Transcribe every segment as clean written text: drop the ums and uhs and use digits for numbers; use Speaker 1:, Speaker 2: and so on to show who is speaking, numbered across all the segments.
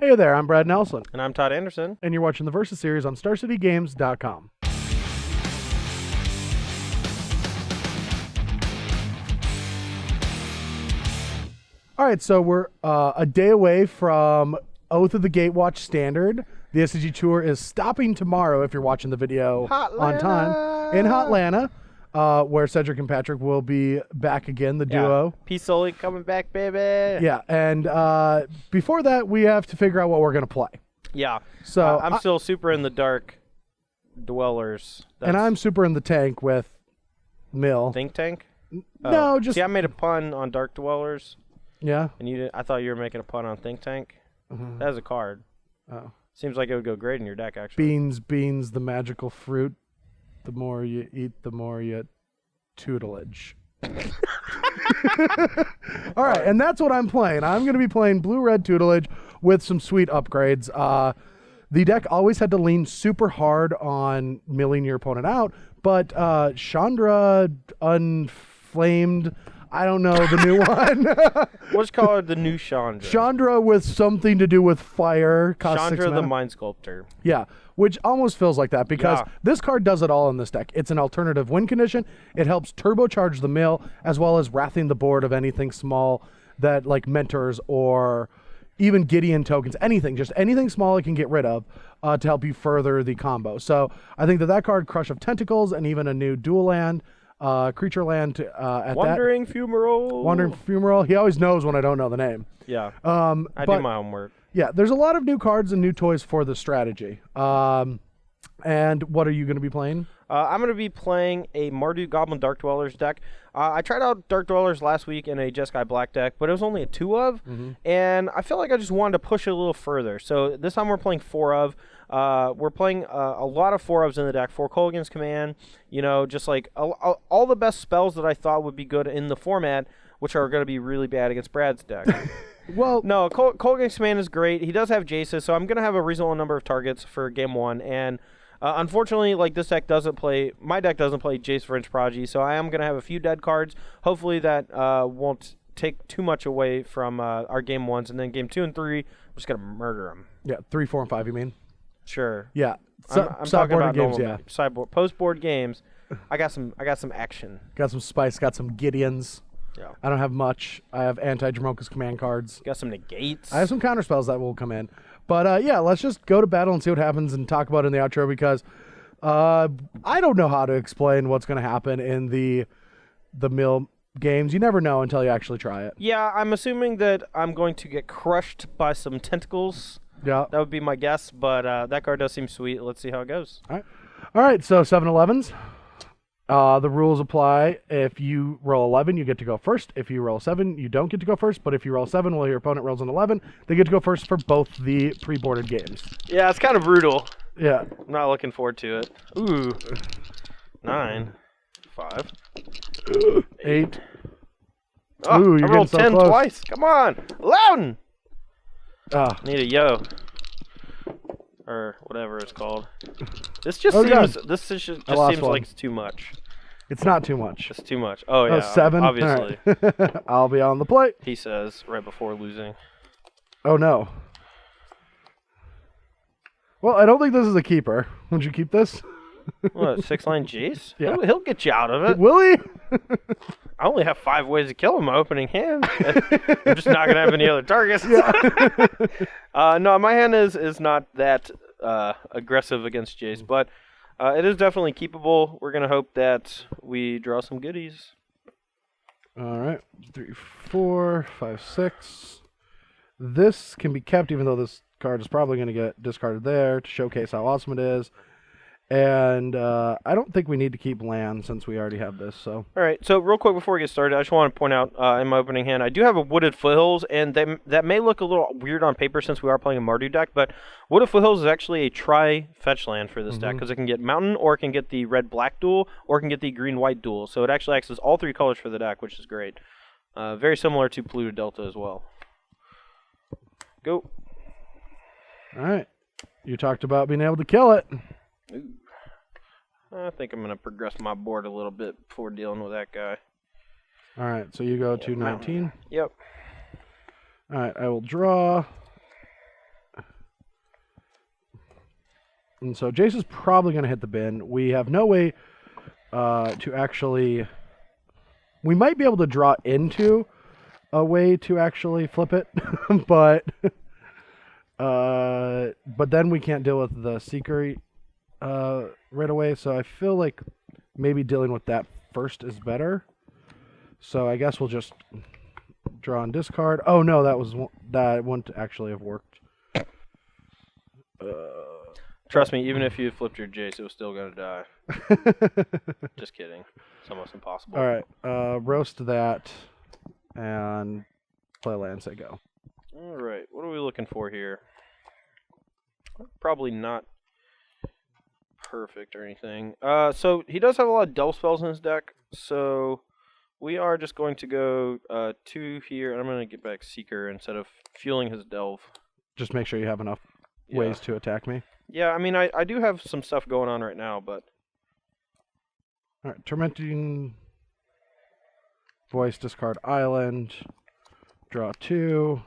Speaker 1: Hey there, I'm Brad Nelson.
Speaker 2: And I'm Todd Anderson.
Speaker 1: And you're watching the Versus series on StarCityGames.com. All right, so we're a day away from Oath of the Gatewatch Standard. The SCG Tour is stopping tomorrow if you're watching the video on time in Hotlanta, where Cedric and Patrick will be back again, the duo.
Speaker 2: Peace Oli coming back, baby.
Speaker 1: Yeah, and before that, we have to figure out what we're going to play.
Speaker 2: Yeah,
Speaker 1: so
Speaker 2: I'm still super in the dark dwellers.
Speaker 1: And I'm super in the tank with Mill.
Speaker 2: Think Tank?
Speaker 1: No, just...
Speaker 2: See, I made a pun on Dark Dwellers.
Speaker 1: Yeah?
Speaker 2: And you I thought you were making a pun on Think Tank.
Speaker 1: Mm-hmm.
Speaker 2: That is a card.
Speaker 1: Oh.
Speaker 2: Seems like it would go great in your deck, actually.
Speaker 1: Beans, the magical fruit. The more you eat, the more you tutelage. All right, and that's what I'm playing. I'm going to be playing blue-red tutelage with some sweet upgrades. The deck always had to lean super hard on milling your opponent out, but Chandra Unflamed, I don't know the new one.
Speaker 2: What's called the new Chandra?
Speaker 1: Chandra with something to do with fire.
Speaker 2: Chandra the Mind Sculptor.
Speaker 1: Yeah, which almost feels like that because this card does it all in this deck. It's an alternative win condition. It helps turbocharge the mill as well as wrathing the board of anything small that like mentors or even Gideon tokens, anything, just anything small it can get rid of to help you further the combo. So I think that card, Crush of Tentacles, and even a new dual land, creature land at
Speaker 2: Wandering Fumarole.
Speaker 1: Wandering Fumarole. He always knows when I don't know the name.
Speaker 2: Yeah, I do my homework.
Speaker 1: Yeah, there's a lot of new cards and new toys for the strategy. And what are you going to be playing?
Speaker 2: I'm going to be playing a Mardu Goblin Dark Dwellers deck. I tried out Dark Dwellers last week in a Jeskai Black deck, but it was only a 2 of, and I feel like I just wanted to push it a little further. So this time we're playing 4 of. We're playing a lot of 4 ofs in the deck. 4 Kolaghan's Command, just like all the best spells that I thought would be good in the format, which are going to be really bad against Brad's deck.
Speaker 1: Well,
Speaker 2: no, Kolaghan's Command is great. He does have Jace's, so I'm going to have a reasonable number of targets for game 1, and unfortunately, like my deck doesn't play Jace French Prodigy, so I am going to have a few dead cards. Hopefully that won't take too much away from our game 1s, and then game 2 and 3, I'm just going to murder them.
Speaker 1: Yeah, 3, 4, and 5, you mean?
Speaker 2: Sure.
Speaker 1: Yeah.
Speaker 2: I'm talking about games, post-board games. I got some action.
Speaker 1: Got some spice, got some Gideons.
Speaker 2: Yeah.
Speaker 1: I don't have much. I have anti-Jamoka's command cards.
Speaker 2: Got some negates.
Speaker 1: I have some counter spells that will come in. But yeah, let's just go to battle and see what happens and talk about it in the outro because I don't know how to explain what's going to happen in the mill games. You never know until you actually try it.
Speaker 2: Yeah, I'm assuming that I'm going to get crushed by some tentacles.
Speaker 1: Yeah.
Speaker 2: That would be my guess, but that card does seem sweet. Let's see how it goes.
Speaker 1: All right, so 7-11s. The rules apply. If you roll 11, you get to go first. If you roll 7, you don't get to go first. But if you roll 7 while your opponent rolls an 11, they get to go first for both the pre-boarded games.
Speaker 2: Yeah, it's kind of brutal.
Speaker 1: Yeah.
Speaker 2: I'm not looking forward to it. Ooh. 9. 5.
Speaker 1: 8.
Speaker 2: Oh,
Speaker 1: Ooh, you're
Speaker 2: I rolled
Speaker 1: so
Speaker 2: 10
Speaker 1: close.
Speaker 2: twice. Come on. 11. Need a yo. Or whatever it's called. This just seems like it's too much.
Speaker 1: It's not too much.
Speaker 2: It's too much. Oh yeah.
Speaker 1: 7.
Speaker 2: Obviously.
Speaker 1: Right. I'll be on the plate.
Speaker 2: He says right before losing.
Speaker 1: Oh no. Well, I don't think this is a keeper. Would you keep this?
Speaker 2: What, 6-line Jace?
Speaker 1: Yeah.
Speaker 2: He'll get you out of it.
Speaker 1: Will he?
Speaker 2: I only have 5 ways to kill him. My opening hand. I'm just not gonna have any other targets.
Speaker 1: Yeah.
Speaker 2: No, my hand is not that aggressive against Jace, but it is definitely keepable. We're gonna hope that we draw some goodies.
Speaker 1: All right, 3, 4, 5, 6. This can be kept, even though this card is probably going to get discarded there to showcase how awesome it is. And I don't think we need to keep land since we already have this. So.
Speaker 2: All right, so real quick before we get started, I just want to point out in my opening hand, I do have a Wooded Foothills, and that may look a little weird on paper since we are playing a Mardu deck, but Wooded Foothills is actually a tri-fetch land for this deck because it can get Mountain, or it can get the red-black duel, or it can get the green-white duel. So it actually acts as all 3 colors for the deck, which is great. Very similar to Polluted Delta as well. Go.
Speaker 1: All right. You talked about being able to kill it.
Speaker 2: Ooh. I think I'm going to progress my board a little bit before dealing with that guy.
Speaker 1: All right, so you go to 19.
Speaker 2: Yep.
Speaker 1: All right, I will draw. And so Jace is probably going to hit the bin. We have no way to actually... We might be able to draw into a way to actually flip it, but then we can't deal with the Seeker right away, so I feel like maybe dealing with that first is better. So I guess we'll just draw and discard. Oh no, that wouldn't actually have worked.
Speaker 2: Trust me, even if you flipped your Jace, it was still going to die. Just kidding. It's almost impossible.
Speaker 1: All right, roast that and play land, say go.
Speaker 2: All right, what are we looking for here? Probably not perfect or anything. So he does have a lot of delve spells in his deck, so we are just going to go 2 here, and I'm going to get back Seeker instead of fueling his delve.
Speaker 1: Just make sure you have enough ways to attack me.
Speaker 2: Yeah, I mean, I do have some stuff going on right now, but...
Speaker 1: Alright, Tormenting Voice, discard Island, draw 2,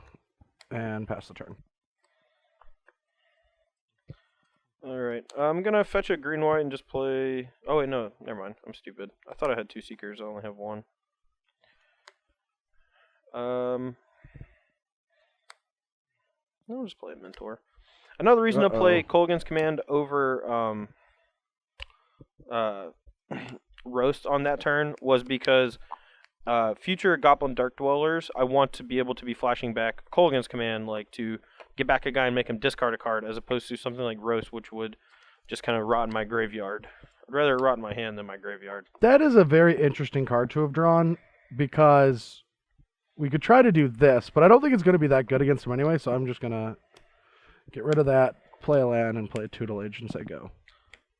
Speaker 1: and pass the turn.
Speaker 2: Alright, I'm going to fetch a green-white and just play... Oh, wait, no, never mind. I'm stupid. I thought I had 2 Seekers. I only have 1. I'll just play a Mentor. Another reason to play Kolaghan's Command over Roast on that turn was because future Goblin Dark Dwellers, I want to be able to be flashing back Kolaghan's Command, like to get back a guy and make him discard a card, as opposed to something like Roast, which would just kind of rot in my graveyard. I'd rather it rot in my hand than my graveyard.
Speaker 1: That is a very interesting card to have drawn, because we could try to do this, but I don't think it's going to be that good against him anyway, so I'm just going to get rid of that, play a land, and play Tutelage and say go.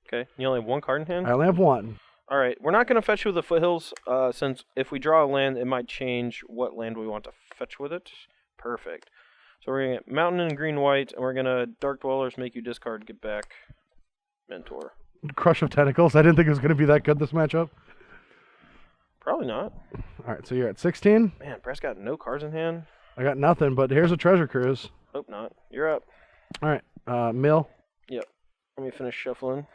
Speaker 2: Okay, you only have 1 card in hand?
Speaker 1: I only have 1.
Speaker 2: Alright, we're not going to fetch with the Foothills, since if we draw a land, it might change what land we want to fetch with it. Perfect. So we're going to get Mountain and Green-White, and we're going to Dark Dwellers, make you discard, get back Mentor.
Speaker 1: Crush of Tentacles. I didn't think it was going to be that good this matchup.
Speaker 2: Probably not.
Speaker 1: Alright, so you're at 16.
Speaker 2: Man, Brett's got no cards in hand.
Speaker 1: I got nothing, but here's a Treasure Cruise.
Speaker 2: Hope not. You're up.
Speaker 1: Alright, mill.
Speaker 2: Yep. Let me finish shuffling.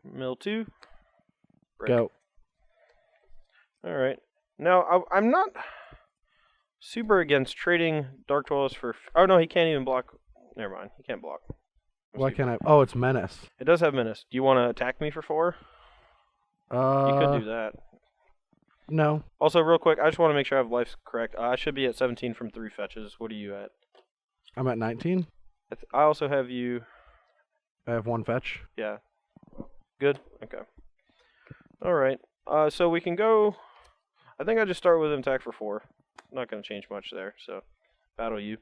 Speaker 2: Mill 2. Break.
Speaker 1: Go.
Speaker 2: Alright. Now, I'm not super against trading Dark Dwellers for... Oh, no, he can't even block. Never mind. He can't block.
Speaker 1: Why can't I? Oh, it's Menace.
Speaker 2: It does have Menace. Do you want to attack me for 4? You could do that.
Speaker 1: No.
Speaker 2: Also, real quick, I just want to make sure I have life correct. I should be at 17 from 3 fetches. What are you at?
Speaker 1: I'm at 19.
Speaker 2: I also have you...
Speaker 1: I have 1 fetch.
Speaker 2: Yeah. Good? Okay. Alright. So we can go... I think I just start with an attack for 4. Not going to change much there, so... Battle you.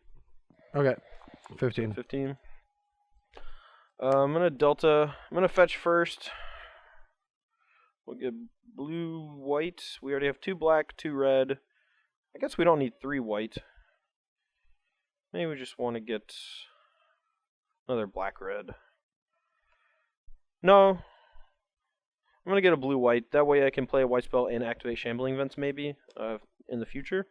Speaker 1: Okay. 15.
Speaker 2: 15. I'm going to Delta. I'm going to fetch first. We'll get blue, white. We already have 2 black, 2 red. I guess we don't need 3 white. Maybe we just want to get another black, red. No. I'm going to get a blue, white. That way I can play a white spell and activate Shambling Vents maybe in the future.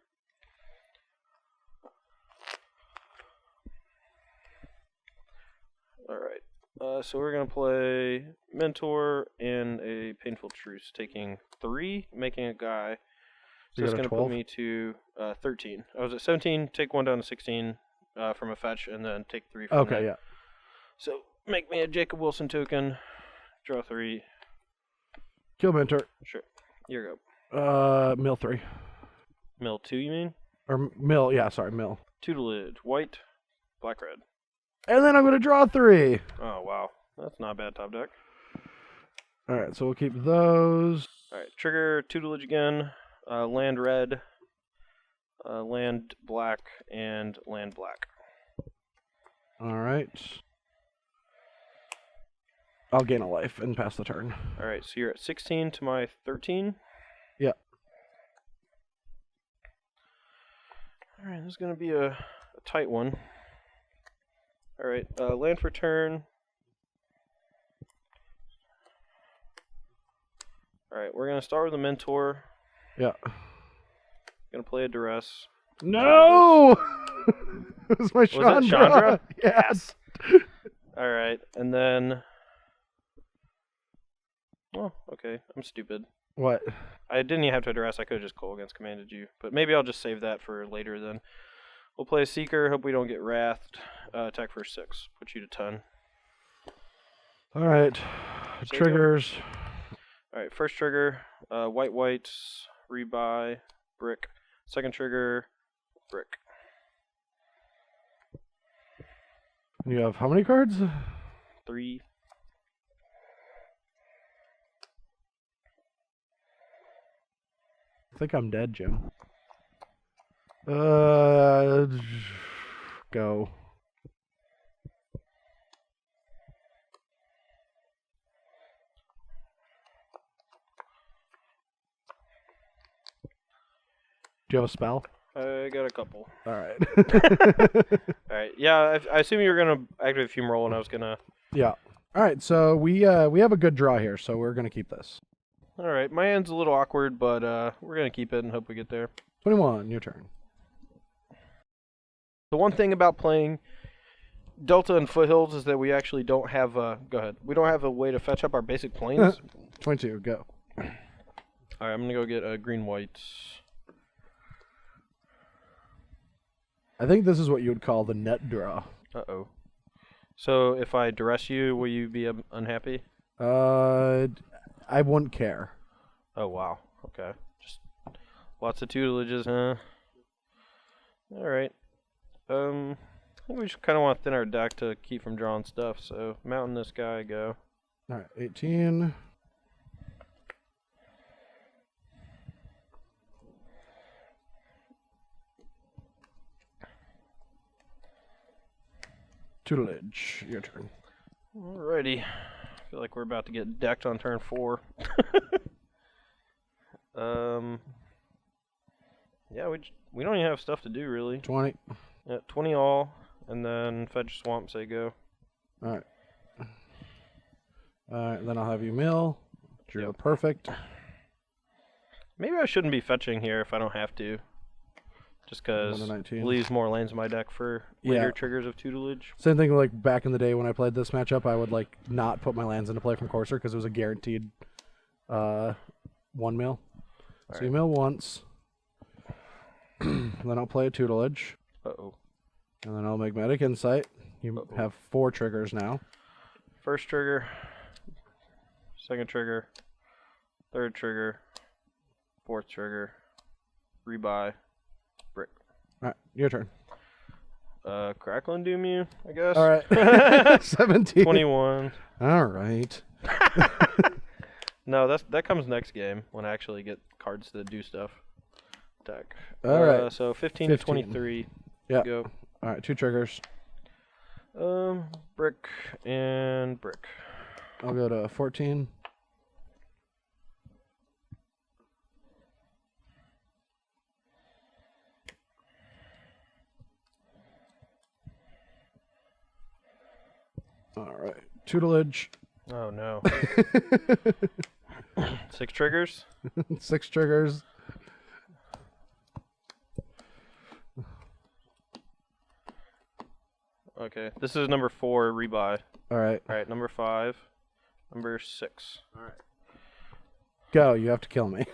Speaker 2: Alright. So we're going to play Mentor and a Painful Truce, taking 3, making a guy. So it's going to put me to 13. I was at 17, take 1 down to 16 from a fetch, and then take 3 from
Speaker 1: Okay,
Speaker 2: that.
Speaker 1: yeah.
Speaker 2: So make me a Jacob Wilson token, draw 3.
Speaker 1: Kill Mentor.
Speaker 2: Sure. Here you go.
Speaker 1: Mill 3.
Speaker 2: Mill 2, you mean?
Speaker 1: Or mill, yeah, sorry, mill.
Speaker 2: Tutelage, white, black, red.
Speaker 1: And then I'm going to draw 3.
Speaker 2: Oh, wow. That's not a bad top deck.
Speaker 1: Alright, so we'll keep those.
Speaker 2: Alright, trigger Tutelage again. Land red, land black, and land black.
Speaker 1: Alright. I'll gain a life and pass the turn.
Speaker 2: Alright, so you're at 16 to my 13.
Speaker 1: Yeah.
Speaker 2: Alright, this is going to be a tight one. Alright, land for turn. Alright, we're going to start with a Mentor.
Speaker 1: Yeah.
Speaker 2: Going to play a Duress.
Speaker 1: No! It was my Chandra.
Speaker 2: Chandra?
Speaker 1: Yes.
Speaker 2: All right, and then. Oh, okay. I'm stupid.
Speaker 1: What?
Speaker 2: I didn't even have to address. I could have just Cold Against Commanded you. But maybe I'll just save that for later then. We'll play a Seeker. Hope we don't get Wrathed. Attack for 6. Put you to 10.
Speaker 1: All right. Triggers.
Speaker 2: All right, first trigger. White, rebuy, brick. Second trigger, brick.
Speaker 1: You have how many cards?
Speaker 2: 3.
Speaker 1: I think I'm dead, Jim. Go. Do you have a spell?
Speaker 2: I got a couple.
Speaker 1: All right.
Speaker 2: All right. Yeah, I assume you were gonna activate Fumarole, and I was gonna.
Speaker 1: Yeah. All right. So we have a good draw here, so we're gonna keep this.
Speaker 2: All right. My hand's a little awkward, but we're gonna keep it and hope we get there.
Speaker 1: 21. Your turn.
Speaker 2: The one thing about playing Delta and Foothills is that we actually don't have go ahead. We don't have a way to fetch up our basic planes.
Speaker 1: 22. Go.
Speaker 2: All right. I'm gonna go get a green-white.
Speaker 1: I think this is what you would call the net draw.
Speaker 2: Uh-oh. So if I duress you, will you be unhappy?
Speaker 1: I wouldn't care.
Speaker 2: Oh, wow. Okay. Just lots of tutelages, huh? All right. I think we just kind of want to thin our deck to keep from drawing stuff, so mountain this guy, go.
Speaker 1: All right, 18. Tutelage, your turn.
Speaker 2: Alrighty. I feel like we're about to get decked on turn 4. Yeah, we don't even have stuff to do, really.
Speaker 1: 20.
Speaker 2: Yeah, 20 all, and then fetch swamp, say go.
Speaker 1: All right, then I'll have you mill. You're perfect.
Speaker 2: Maybe I shouldn't be fetching here if I don't have to. Just because it leaves more lanes in my deck for later triggers of tutelage.
Speaker 1: Same thing like back in the day when I played this matchup, I would like not put my lands into play from Courser because it was a guaranteed 1 mill. So you mill once. Then I'll play a tutelage.
Speaker 2: Uh-oh.
Speaker 1: And then I'll make Medic Insight. You have 4 triggers now.
Speaker 2: First trigger. Second trigger. Third trigger. Fourth trigger. Rebuy. Brick.
Speaker 1: All right, your turn.
Speaker 2: Crackling Doom you, I guess.
Speaker 1: All right. 17.
Speaker 2: 21.
Speaker 1: All right.
Speaker 2: No, that comes next game when I actually get cards to do stuff. Deck.
Speaker 1: All right.
Speaker 2: So 15 to 23.
Speaker 1: Yeah.
Speaker 2: Go.
Speaker 1: All right, 2 triggers.
Speaker 2: Brick and brick.
Speaker 1: I'll go to 14. All right, tutelage.
Speaker 2: Oh no. 6 triggers.
Speaker 1: 6 triggers.
Speaker 2: Okay, this is number 4, rebuy.
Speaker 1: All right.
Speaker 2: All right, number 5, number 6.
Speaker 1: All right. Go. You have to kill me.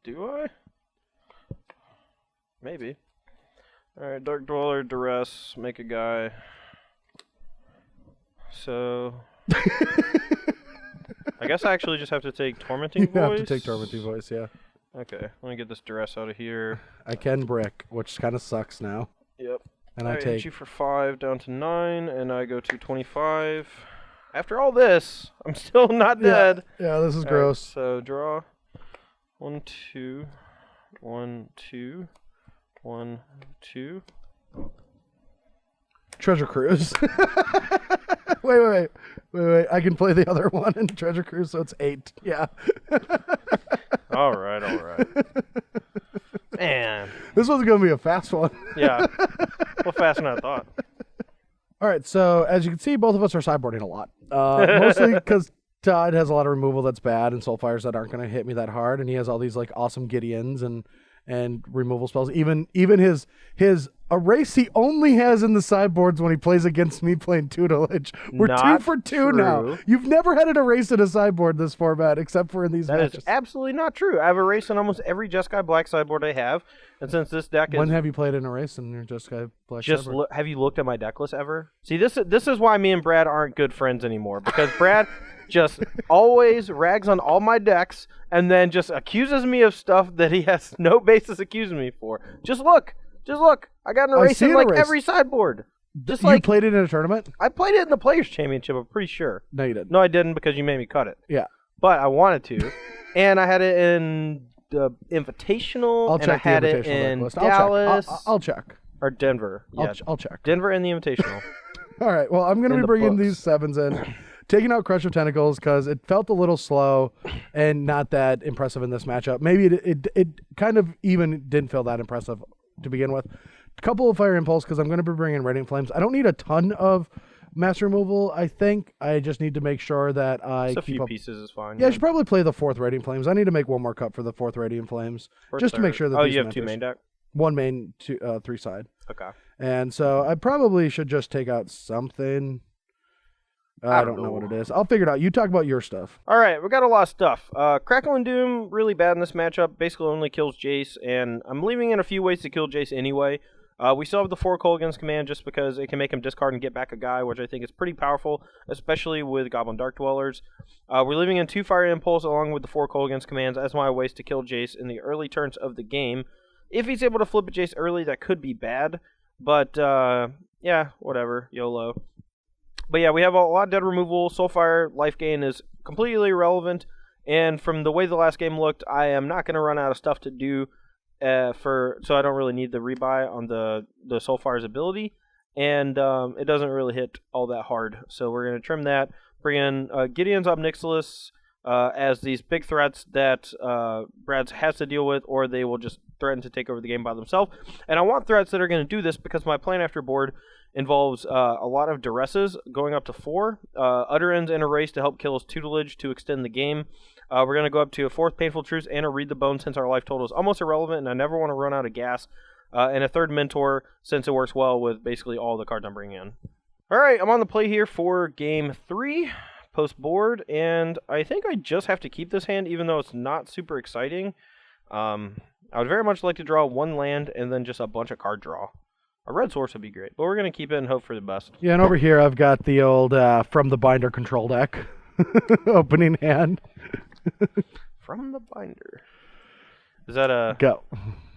Speaker 2: Do I? Maybe. All right, Dark Dweller, duress, make a guy. So, I guess I actually just have to take Tormenting Voice.
Speaker 1: You have to take Tormenting Voice, yeah.
Speaker 2: Okay, let me get this duress out of here.
Speaker 1: I can brick, which kind of sucks now.
Speaker 2: Yep.
Speaker 1: And
Speaker 2: I
Speaker 1: I take
Speaker 2: hit you for 5 down to 9, and I go to 25. After all this, I'm still not dead.
Speaker 1: Yeah, this is
Speaker 2: All
Speaker 1: gross.
Speaker 2: Right, so draw 1, 2, 1, 2, 1, 2.
Speaker 1: Treasure Cruise. Wait. I can play the other one in Treasure Cruise, so it's 8. Yeah.
Speaker 2: All right. Man.
Speaker 1: This was going to be a fast one.
Speaker 2: Yeah. Well, faster than I thought.
Speaker 1: All right, so as you can see, both of us are sideboarding a lot. Mostly because Todd has a lot of removal that's bad and Soulfires that aren't going to hit me that hard, and he has all these like awesome Gideons and and removal spells. Even his erase he only has in the sideboards when he plays against me playing Tutelage. We're
Speaker 2: Not
Speaker 1: 2 for 2
Speaker 2: true.
Speaker 1: now. You've never had it erased in a sideboard this format, except for in these matches.
Speaker 2: That is absolutely not true. I have erased on almost every Jeskai Black sideboard I have, and since this deck is...
Speaker 1: When have you played an erase in your Jeskai Black sideboard?
Speaker 2: Have you looked at my deck list ever? See, this is why me and Brad aren't good friends anymore, because Brad just always rags on all my decks and then just accuses me of stuff that he has no basis accusing me for. Just look. I got an erase in like every sideboard. Just
Speaker 1: you played it in a tournament?
Speaker 2: I played it in the Players' Championship, I'm pretty sure.
Speaker 1: No, you didn't.
Speaker 2: No, I didn't because you made me cut it.
Speaker 1: Yeah.
Speaker 2: But I wanted to. And I had it in the Invitational.
Speaker 1: I'll check
Speaker 2: I had
Speaker 1: the
Speaker 2: it
Speaker 1: Invitational
Speaker 2: in
Speaker 1: deck list.
Speaker 2: Dallas.
Speaker 1: I'll check.
Speaker 2: Or Denver. Yeah.
Speaker 1: I'll check.
Speaker 2: Denver and the Invitational.
Speaker 1: All right. Well, I'm going to be bringing these 7s in. Taking out Crush of Tentacles because it felt a little slow and not that impressive in this matchup. Maybe it kind of even didn't feel that impressive to begin with. A couple of Fire Impulse because I'm going to be bringing Radiant Flames. I don't need a ton of mass removal, I think. I just need to make sure that I
Speaker 2: keep a few
Speaker 1: up.
Speaker 2: pieces is fine.
Speaker 1: Yeah, I should probably play the 4th Radiant Flames. I need to make one more cup for the 4th Radiant Flames just to make sure that
Speaker 2: you have 2 main deck?
Speaker 1: 1 main, 3 side.
Speaker 2: Okay.
Speaker 1: And so I probably should just take out something. I don't know what it is. I'll figure it out. You talk about your stuff.
Speaker 2: All right, we got a lot of stuff. Crackle and Doom, really bad in this matchup. Basically only kills Jace, and I'm leaving in a few ways to kill Jace anyway. We still have the 4 Kolaghan's Command just because it can make him discard and get back a guy, which I think is pretty powerful, especially with Goblin Dark Dwellers. We're leaving in 2 Fire Impulse along with the 4 Kolaghan's Commands as my ways to kill Jace in the early turns of the game. If he's able to flip a Jace early, that could be bad, but yeah, whatever, YOLO. But yeah, we have a lot of dead removal. Soulfire life gain is completely irrelevant. And from the way the last game looked, I am not going to run out of stuff to do so I don't really need the rebuy on the Soulfire's ability. And it doesn't really hit all that hard. So we're going to trim that. Bring in Gideon's Obnixilis as these big threats that Brad has to deal with, or they will just threaten to take over the game by themselves. And I want threats that are going to do this because my plan after board involves a lot of duresses, going up to 4, utterance and erase to help kill his tutelage to extend the game. We're going to go up to a 4th Painful Truce and a Read the Bone since our life total is almost irrelevant and I never want to run out of gas. And a 3rd Mentor since it works well with basically all the cards I'm bringing in. Alright, I'm on the play here for Game 3, post board, and I think I just have to keep this hand even though it's not super exciting. I would very much like to draw 1 land and then just a bunch of card draw. A red source would be great, but we're going to keep it and hope for the best.
Speaker 1: Yeah, and over here I've got the old From the Binder control deck. Opening hand.
Speaker 2: From the Binder. Is that a...
Speaker 1: Go.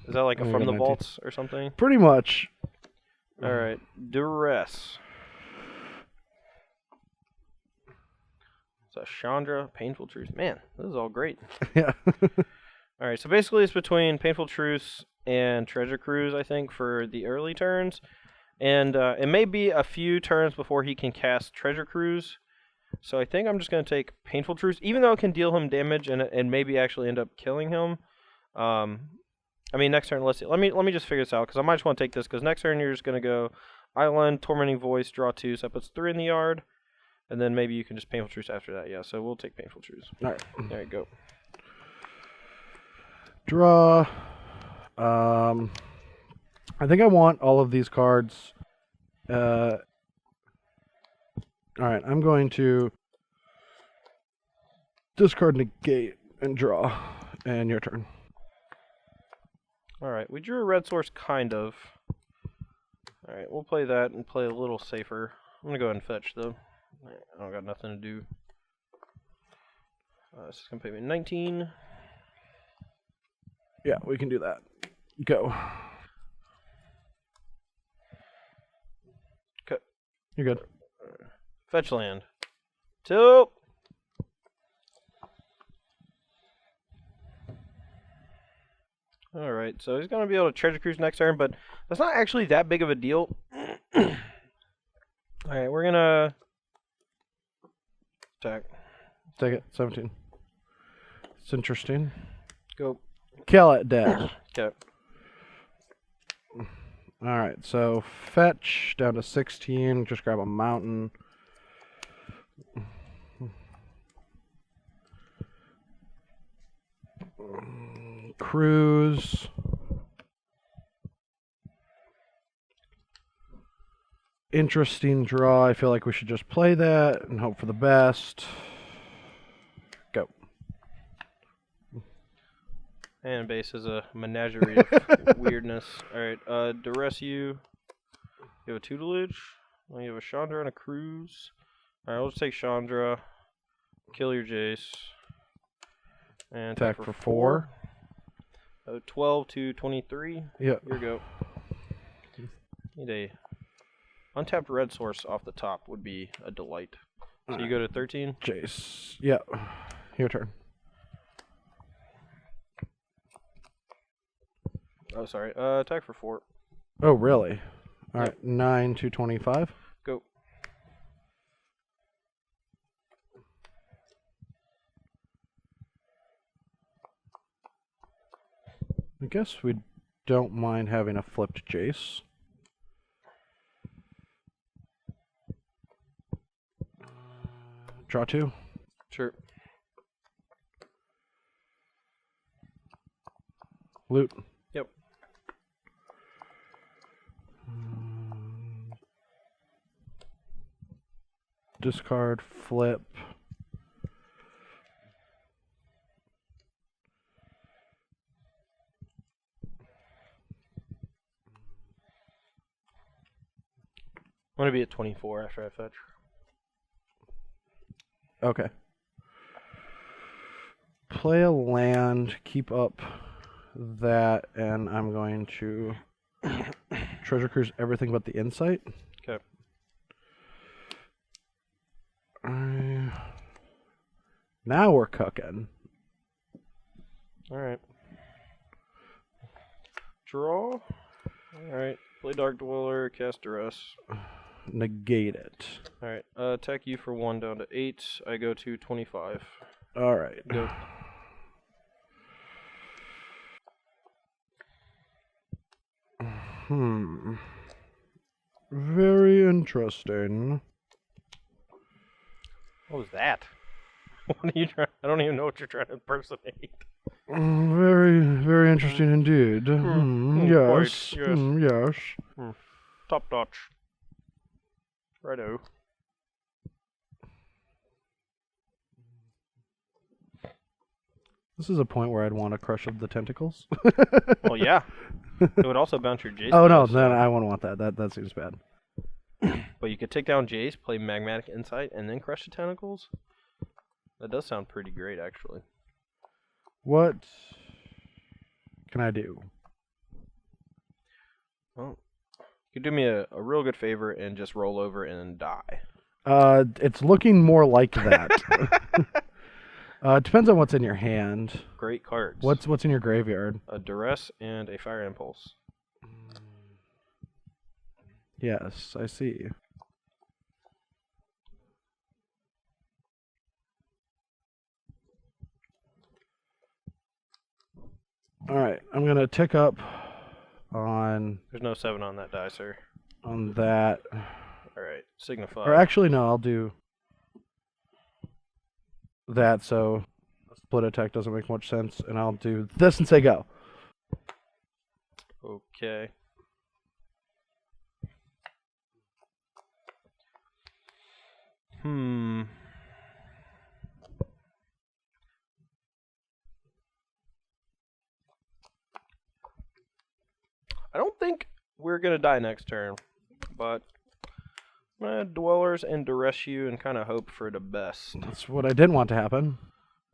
Speaker 2: Is that like a From the Vaults or something?
Speaker 1: Pretty much.
Speaker 2: Alright, Duress. It's a Chandra, Painful Truce. Man, this is all great.
Speaker 1: Yeah.
Speaker 2: Alright, so basically it's between Painful Truce and Treasure Cruise, I think, for the early turns. And it may be a few turns before he can cast Treasure Cruise. So I think I'm just going to take Painful Truce, even though it can deal him damage and maybe actually end up killing him. I mean, next turn, let's see. Let me just figure this out, because I might just want to take this, because next turn you're just going to go Island, Tormenting Voice, draw 2, so that puts 3 in the yard. And then maybe you can just Painful Truce after that. Yeah, so we'll take Painful Truce.
Speaker 1: All right.
Speaker 2: There you go.
Speaker 1: Draw. I think I want all of these cards. All right, I'm going to discard, negate, and draw. And your turn.
Speaker 2: All right, we drew a red source, kind of. All right, we'll play that and play a little safer. I'm going to go ahead and fetch, though. I don't got nothing to do. This is going to pay me 19.
Speaker 1: Yeah, we can do that. Go.
Speaker 2: Okay.
Speaker 1: You're good.
Speaker 2: Fetch land. 2. Alright, so he's going to be able to Treasure Cruise next turn, but that's not actually that big of a deal. Alright, we're going to attack.
Speaker 1: Take it. 17. It's interesting.
Speaker 2: Go.
Speaker 1: Kill it, dead.
Speaker 2: Okay.
Speaker 1: Alright, so fetch down to 16. Just grab a mountain. Cruise. interesting draw. I feel like we should just play that and hope for the best. Go.
Speaker 2: And base is a menagerie of weirdness. Alright, duress you. You have a tutelage. Then you have a Chandra and a cruise. Alright, I'll just take Chandra. Kill your Jace. And
Speaker 1: Attack for 4.
Speaker 2: 12 to 23.
Speaker 1: Yep.
Speaker 2: Here we go. Need a untapped red source off the top would be a delight. So you go to 13.
Speaker 1: Jace. Yep. Your turn.
Speaker 2: Oh, sorry. Attack for 4.
Speaker 1: Oh, really? All right. 9 to 25.
Speaker 2: Go.
Speaker 1: I guess we don't mind having a flipped Jace. Draw 2.
Speaker 2: Sure.
Speaker 1: Loot.
Speaker 2: Yep.
Speaker 1: Discard, flip.
Speaker 2: I'm going to be at 24 after I fetch.
Speaker 1: Okay. Play a land, keep up that, and I'm going to treasure cruise everything but the insight.
Speaker 2: Okay.
Speaker 1: Now we're cooking.
Speaker 2: Alright. Draw. Alright. Play Dark Dweller, cast Duress.
Speaker 1: Negate it.
Speaker 2: Alright. Attack you for 1 down to 8. I go to 25.
Speaker 1: Alright.
Speaker 2: Go.
Speaker 1: Very interesting.
Speaker 2: What was that? What are you trying? I don't even know what you're trying to impersonate.
Speaker 1: Very, very interesting indeed. Yes.
Speaker 2: Quite, yes.
Speaker 1: Yes.
Speaker 2: Top notch. Righto.
Speaker 1: This is a point where I'd want a crush of the tentacles.
Speaker 2: Well, yeah. It would also bounce your Jace.
Speaker 1: Oh no, then I wouldn't want that. That seems bad.
Speaker 2: But you could take down Jace, play Magmatic Insight, and then crush the tentacles. That does sound pretty great, actually.
Speaker 1: What can I do?
Speaker 2: Well, you could do me a real good favor and just roll over and die.
Speaker 1: It's looking more like that. It depends on what's in your hand.
Speaker 2: Great cards.
Speaker 1: What's in your graveyard?
Speaker 2: A Duress and a Fire Impulse.
Speaker 1: Yes, I see. All right, I'm gonna tick up on.
Speaker 2: There's no 7 on that die, sir.
Speaker 1: On that.
Speaker 2: All right, Signify.
Speaker 1: Or actually, no, I'll do that. So a split attack doesn't make much sense, and I'll do this and say go.
Speaker 2: Okay. I don't think we're going to die next turn, but I'm going to Dwellers and Duress you and kind of hope for the best.
Speaker 1: That's what I didn't want to happen.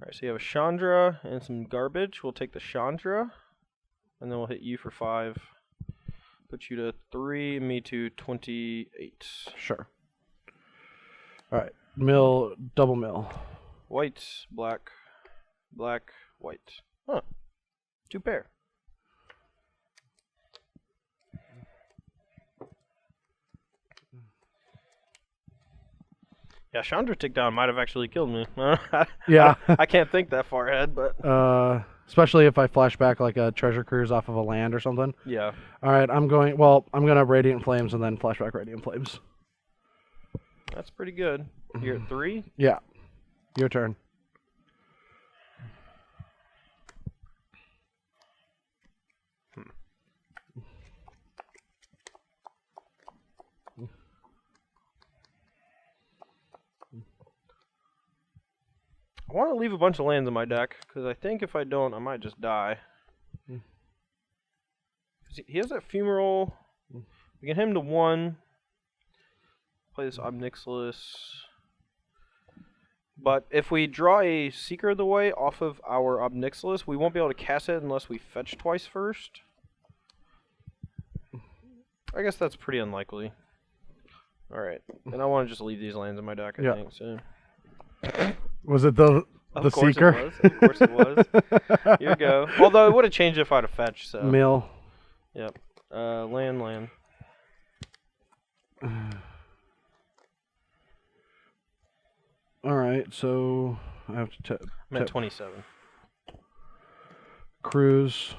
Speaker 2: Alright, so you have a Chandra and some garbage. We'll take the Chandra, and then we'll hit you for 5. Put you to 3, me to 28.
Speaker 1: Sure. All right, mill, double mill.
Speaker 2: White, black, black, white. Huh. 2 pair. Yeah, Chandra tick down might have actually killed me.
Speaker 1: Yeah.
Speaker 2: I can't think that far ahead, but...
Speaker 1: Especially if I flash back like a treasure cruise off of a land or something.
Speaker 2: Yeah.
Speaker 1: All right, I'm going to Radiant Flames and then flashback Radiant Flames.
Speaker 2: That's pretty good. You're at 3?
Speaker 1: Yeah. Your turn.
Speaker 2: I want to leave a bunch of lands in my deck, because I think if I don't, I might just die. He has that Fumarole. We can hit him to 1. Play this Obnixilis. But if we draw a Seeker of the Way off of our Obnixilis, we won't be able to cast it unless we fetch twice first. I guess that's pretty unlikely. Alright. And I want to just leave these lands in my deck, I think. So.
Speaker 1: Was it the Seeker?
Speaker 2: Of course it was. Here we go. Although it would have changed if I'd have fetched. So.
Speaker 1: Mill.
Speaker 2: Yep. Land.
Speaker 1: Alright, so I have to
Speaker 2: I'm at 27.
Speaker 1: Cruise.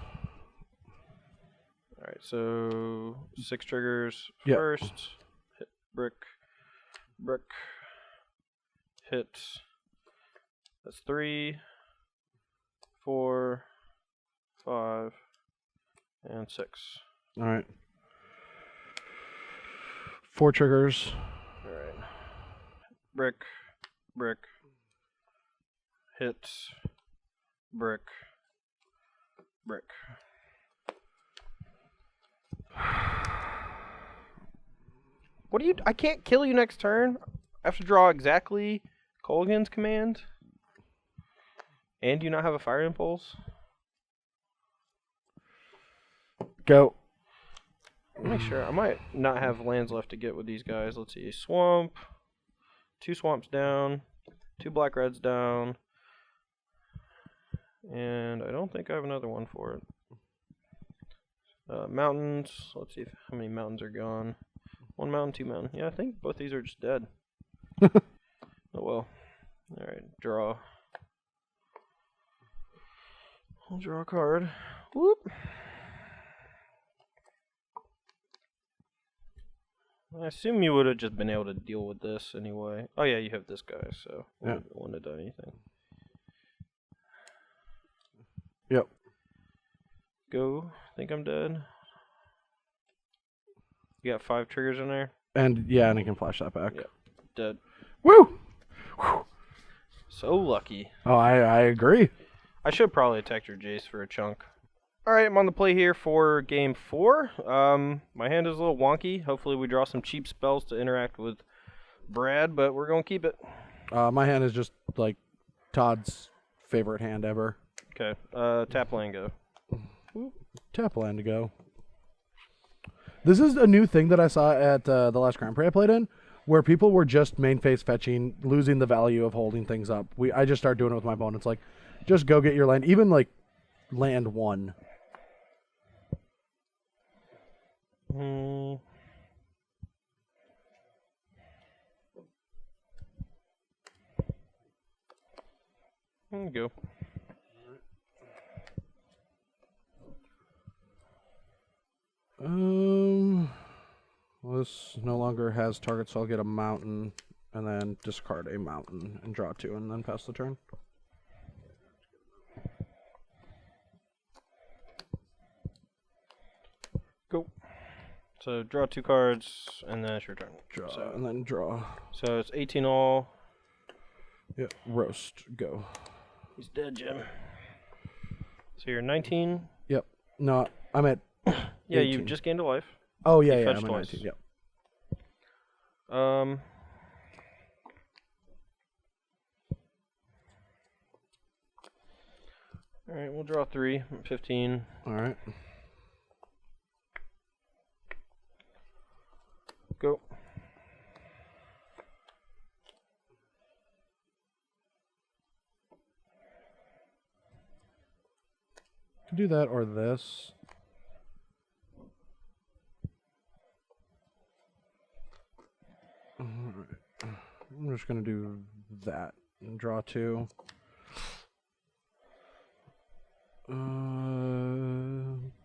Speaker 2: Alright, so 6 triggers first. Hit brick. Hit. That's 3, 4, 5, and 6.
Speaker 1: Alright. 4 triggers.
Speaker 2: Alright. Brick. Hit. Brick. What do you... I can't kill you next turn. I have to draw exactly Colgan's command. And do you not have a Fire Impulse?
Speaker 1: Go.
Speaker 2: Make sure. I might not have lands left to get with these guys. Let's see. Swamp. 2 swamps down. 2 black reds down. And I don't think I have another one for it. Mountains. Let's see how many mountains are gone. 1 mountain, 2 mountain. Yeah, I think both these are just dead. Oh well. Alright, draw. I'll draw a card. Whoop. I assume you would have just been able to deal with this anyway. Oh yeah, you have this guy, so wouldn't have done anything.
Speaker 1: Yep.
Speaker 2: Go. Think I'm dead. You got 5 triggers in there?
Speaker 1: And yeah, and I can flash that back.
Speaker 2: Yep. Dead.
Speaker 1: Woo! Whew.
Speaker 2: So lucky.
Speaker 1: Oh, I agree.
Speaker 2: I should probably attack your Jace for a chunk. Alright, I'm on the play here for game 4. My hand is a little wonky. Hopefully we draw some cheap spells to interact with Brad, but we're going to keep it.
Speaker 1: My hand is just like Todd's favorite hand ever.
Speaker 2: Okay, tap land go.
Speaker 1: Tap land to go. This is a new thing that I saw at the last Grand Prix I played in, where people were just main phase fetching, losing the value of holding things up. I just started doing it with my opponents, like, just go get your land, even like land 1.
Speaker 2: Go.
Speaker 1: Well, this no longer has target, so I'll get a mountain, and then discard a mountain, and draw 2, and then pass the turn.
Speaker 2: Go. So draw 2 cards, and then it's your turn.
Speaker 1: Draw, and then draw.
Speaker 2: So it's 18 all.
Speaker 1: Yep, roast, go.
Speaker 2: He's dead, Jim. So you're 19?
Speaker 1: Yep. No, I'm at
Speaker 2: yeah,
Speaker 1: 18.
Speaker 2: you just gained a life.
Speaker 1: Oh, yeah,
Speaker 2: you
Speaker 1: I'm
Speaker 2: fetched
Speaker 1: at
Speaker 2: twice.
Speaker 1: 19, yep.
Speaker 2: Alright, we'll draw 3. 15.
Speaker 1: Alright.
Speaker 2: Go.
Speaker 1: Could do that or this. Alright. I'm just going to do that and draw 2.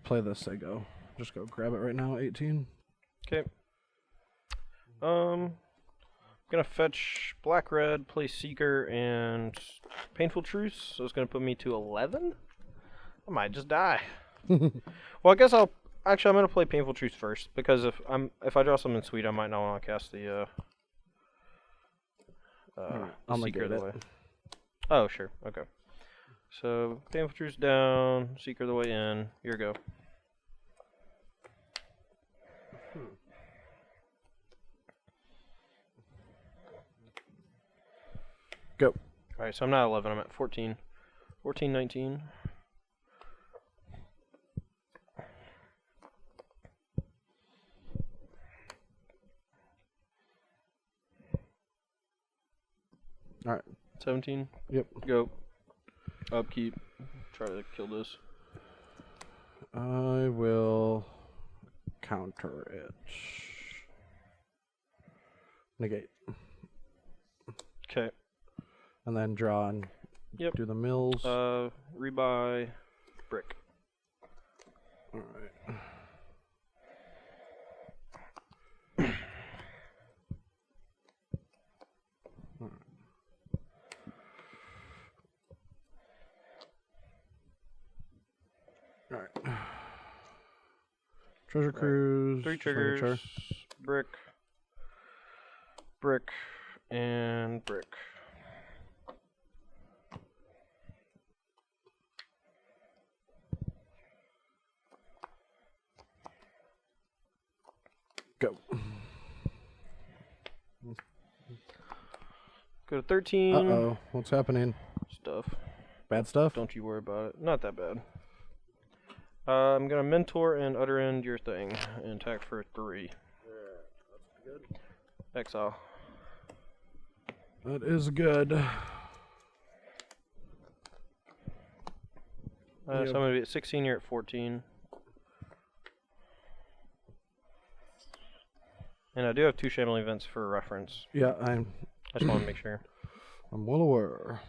Speaker 1: Play this, say go. Just go grab it right now, 18.
Speaker 2: Okay. I'm gonna fetch black red, play Seeker, and Painful Truce. So it's gonna put me to 11. I might just die. Well, I guess I'm gonna play Painful Truce first, because if I draw something sweet, I might not want to cast the
Speaker 1: I'm
Speaker 2: Seeker
Speaker 1: gonna
Speaker 2: of the Way. Oh, sure. Okay. So, Pamphletru's down, Seeker the way in. Here we go.
Speaker 1: Go.
Speaker 2: Alright, so I'm not 11, I'm at 14. 14, 19.
Speaker 1: Alright.
Speaker 2: 17.
Speaker 1: Yep.
Speaker 2: Go. Upkeep. Try to kill this.
Speaker 1: I will counter it. Negate.
Speaker 2: Okay.
Speaker 1: And then draw and do the mills.
Speaker 2: Rebuy. Brick.
Speaker 1: Alright. Alright. Treasure Cruise.
Speaker 2: 3 triggers. Brick. Brick. And brick.
Speaker 1: Go.
Speaker 2: Go to 13.
Speaker 1: Uh-oh. What's happening?
Speaker 2: Stuff.
Speaker 1: Bad stuff?
Speaker 2: Don't you worry about it. Not that bad. I'm going to mentor and utter end your thing and attack for 3.
Speaker 1: Yeah, that's good.
Speaker 2: Exile.
Speaker 1: That is good.
Speaker 2: So I'm going to be at 16, you're at 14. And I do have 2 shambling events for reference.
Speaker 1: Yeah,
Speaker 2: I just want to make sure.
Speaker 1: I'm well aware.